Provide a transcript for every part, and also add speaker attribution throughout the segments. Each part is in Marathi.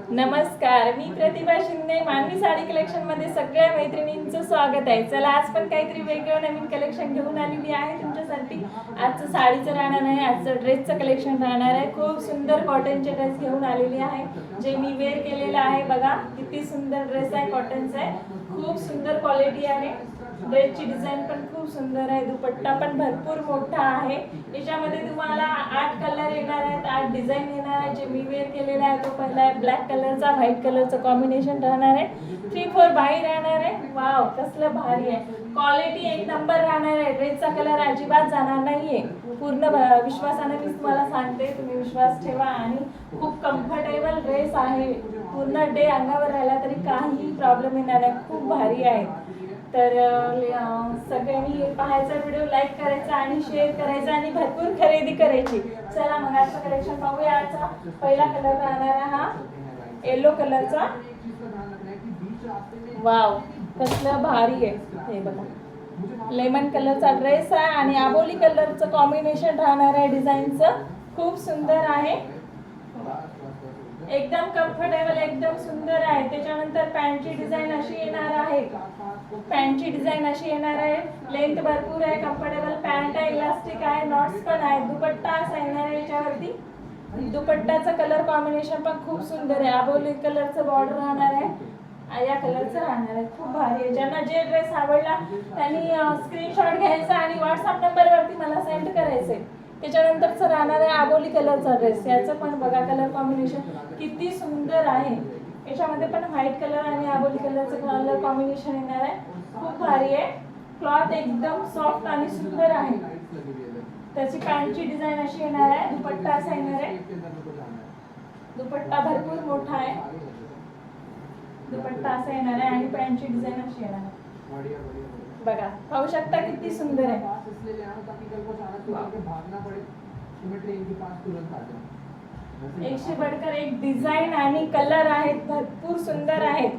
Speaker 1: नमस्कार, मी प्रतिभा शिंदे. मानवी साडी कलेक्शन मध्ये सगळ्या मैत्रिणींचं स्वागत आहे. चला, आज पण काहीतरी वेगळं नवीन कलेक्शन घेऊन आलेली आहे तुमच्यासाठी. आजचं साडीचं राहणार आहे, आजचं ड्रेसचं कलेक्शन राहणार आहे. खूप सुंदर कॉटनचे ड्रेस घेऊन आलेली आहे, जे मी वेअर केलेलं आहे. बघा किती सुंदर ड्रेस आहे, कॉटनचा आहे. खूप सुंदर क्वालिटी आहे. ड्रेसची डिझाईन पण खूप सुंदर आहे. दुपट्टा पण भरपूर मोठा आहे. याच्यामध्ये तुम्हाला 8 कलर येणार आहेत, 8 डिझाईन येणार आहे. जे मी वेअर केलेला आहे तो पहिला आहे ब्लॅक कलरचा, व्हाईट कलरचं कॉम्बिनेशन राहणार आहे. 3-4 बाही राहणार आहे. वाव, कसलं भारी आहे. क्वालिटी एक नंबर राहणार आहे. ड्रेसचा कलर अजिबात जाणार नाहीये. पूर्ण विश्वासाने मी तुम्हाला सांगते, तुम्ही विश्वास ठेवा. आणि खूप कम्फर्टेबल ड्रेस आहे. पूर्ण डे अंगावर राहिला तरी काही प्रॉब्लेम येणार नाही. खूप भारी आहे. तर सगळ्यांनी पाहायचा व्हिडिओ, लाईक करायचा आणि शेअर करायचा आणि भरपूर खरेदी करायची. चला मग आजचं कलेक्शन पाहूया. आजचा पहिला कलर राहणार आहे हा येलो कलरचा. वाव, कसलं भारी आहे. हे बघा, लेमन कलरचा ड्रेस आहे आणि आबोली कलरचं कॉम्बिनेशन राहणार आहे. डिझाईनचं खूप सुंदर आहे, एकदम कम्फर्टेबल, एकदम सुंदर आहे. त्याच्यानंतर पॅन्टची डिझाईन अशी येणार आहे. पॅन्टची डिझाईन अशी येणार आहे. लेंथ भरपूर आहे, कम्फर्टेबल पॅन्ट आहे, इलास्टिक आहे, नॉट्स पण आहे. दुपट्टा असा येणार आहे याच्यावरती. दुपट्ट्याचा कलर कॉम्बिनेशन पण खूप सुंदर आहे. आबोली कलरचं बॉर्डर राहणार आहे, या कलरचं राहणार आहे. खूप भारी आहे. ज्यांना जे ड्रेस आवडला त्यांनी स्क्रीनशॉट घ्यायचा आणि व्हॉट्सअप नंबरवरती मला सेंड करायचे. त्याच्यानंतरचं राहणार आहे आबोली कलरचा ड्रेस. याचं पण बघा कलर कॉम्बिनेशन किती सुंदर आहे. याच्यामध्ये पण व्हाईट कलर आणि आबोली कलरचं कलर कॉम्बिनेशन येणार आहे. खूप भारी आहे. क्लॉथ एकदम सॉफ्ट आणि सुंदर आहे. त्याची पॅन्टची डिझाईन अशी येणार आहे. दुपट्टा असा येणार आहे. दुपट्टा भरपूर मोठा आहे. दुपट्टा असा येणार आहे आणि पॅन्टची डिझाईन अशी येणार आहे. बघा, पाहू शकता किती सुंदर आहे. एकशे बढ़कर एक डिझाईन आणि कलर आहेत, भरपूर सुंदर आहेत.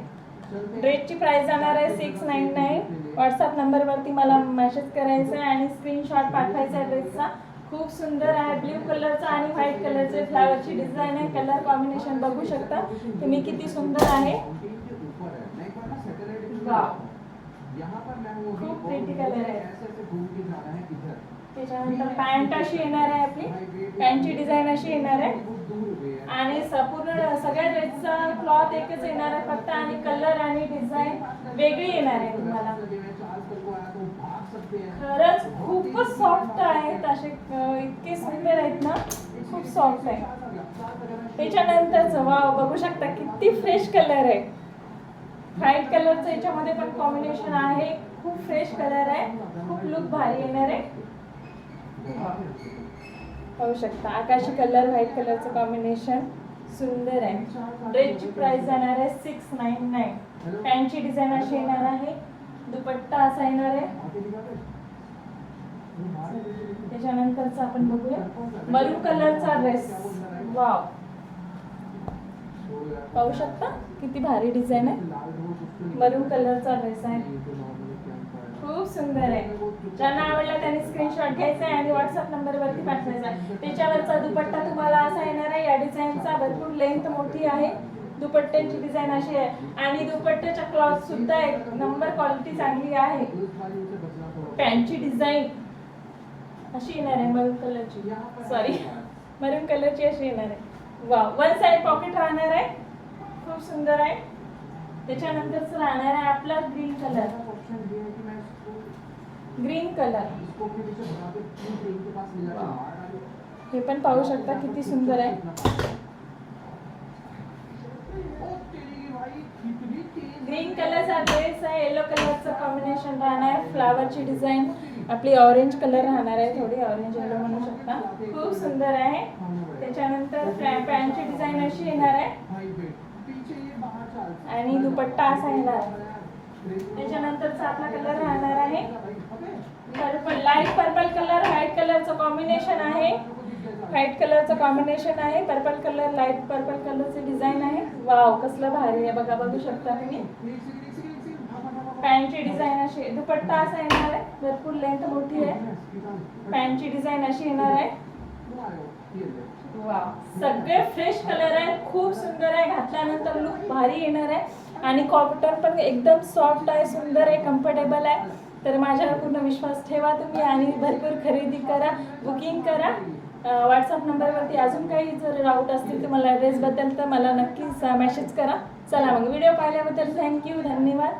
Speaker 1: ड्रेसची प्राइस जाणार आहे 699. व्हॉट्सअप नंबरवरती मला मेसेज करायचा आहे आणि स्क्रीनशॉट पाठवायचा आहे ड्रेसचा. खूप सुंदर आहे. ब्ल्यू कलरचा आणि व्हाईट कलरचे फ्लावरची डिझाईन आहे. कलर कॉम्बिनेशन बघू शकता तुम्ही किती सुंदर आहे. खूप प्रिटी कलर आहे. त्याच्यानंतर पॅन्ट अशी येणार आहे. आपली पॅन्टची डिझाईन अशी येणार आहे आणि पूर्ण सगळ्या ड्रेसचा क्लॉथ एकच येणार आहे फक्त, आणि कलर आणि डिझाईन वेगळी येणार आहे तुम्हाला. खरंच खूपच सॉफ्ट आहेत. असे इतके सुंदर आहेत ना, खूप सॉफ्ट आहे. त्याच्यानंतरच वाव, बघू शकता किती फ्रेश कलर आहे. व्हाईट कलरचं याच्यामध्ये पण कॉम्बिनेशन आहे. खूप फ्रेश कलर आहे. खूप लुक भारी येणार आहे. पाहू शकता आकाशी कलर, व्हाईट कलरचं कॉम्बिनेशन सुंदर आहे. ड्रेसची प्राइस जाणार आहे 699. पॅन्टची डिझाईन अशी येणार आहे. दुपट्टा असा येणार आहे. त्याच्यानंतरचा आपण बघूया मरून कलरचा ड्रेस. वाव, पाहू शकता किती भारी डिझाईन आहे. मरून कलरचा ड्रेस आहे, खूप सुंदर आहे. ज्यांना आवडला त्यांनी स्क्रीनशॉट घ्यायचा आहे आणि व्हॉट्सअप नंबरवरती पाठवायचा आहे. त्याच्यावरचा दुपट्टा तुम्हाला असा येणार आहे. या डिझाईनचा भरपूर लेंथ मोठी आहे. दुपट्ट्याची डिझाईन अशी आहे आणि दुपट्ट्याचा क्लॉथ सुद्धा एक नंबर क्वालिटी चांगली आहे. पॅन्टची डिझाईन अशी येणार आहे. मरून कलरची अशी येणार आहे. वाव, वन साइड पॉकेट राहणार आहे. खूप सुंदर आहे. त्याच्यानंतरच राहणार आहे आपला ग्रीन कलर. हे पण पाहू शकता किती सुंदर आहे. ग्रीन कलरचा ड्रेस आहे. येलो कलरचं कॉम्बिनेशन राहणार आहे. फ्लावरची डिझाईन आपली ऑरेंज कलर राहणार आहे, थोडी ऑरेंज येलो म्हणू शकता. खूप सुंदर आहे. त्याच्यानंतर पॅन्टची डिझाईन अशी येणार आहे आणि दुपट्टा असा येणार आहे. त्याच्यानंतरचा आपला कलर राहणार आहे purple, light purple colour. White कलरचं कॉम्बिनेशन आहे. व्हाईट कलरचं कॉम्बिनेशन आहे. पर्पल कलर, लाईट पर्पल कलरची डिझाईन आहे. वाव, कसलं भारी आहे. बघा, बघू शकता तुम्ही. पॅन्टची डिझाईन अशी, दुपट्टा असा येणार आहे. भरपूर लेंथ मोठी आहे. पॅन्टची डिझाईन अशी येणार आहे. वाव, सगळे फ्रेश कलर आहे, खूप सुंदर आहे, घातल्यानंतर लुक भारी येणार आहे आणि कॉटन पण एकदम सॉफ्ट आहे, सुंदर आहे, कम्फर्टेबल आहे. तर माझ्यावर पूर्ण विश्वास ठेवा तुम्ही आणि भरपूर खरेदी करा, बुकिंग करा. व्हॉट्सअप नंबरवरती अजून काही जर डाऊट असतील तुम्हाला ड्रेसबद्दल तर मला नक्कीच मेसेज करा. चला मग, व्हिडिओ पाहिल्याबद्दल थँक्यू, धन्यवाद.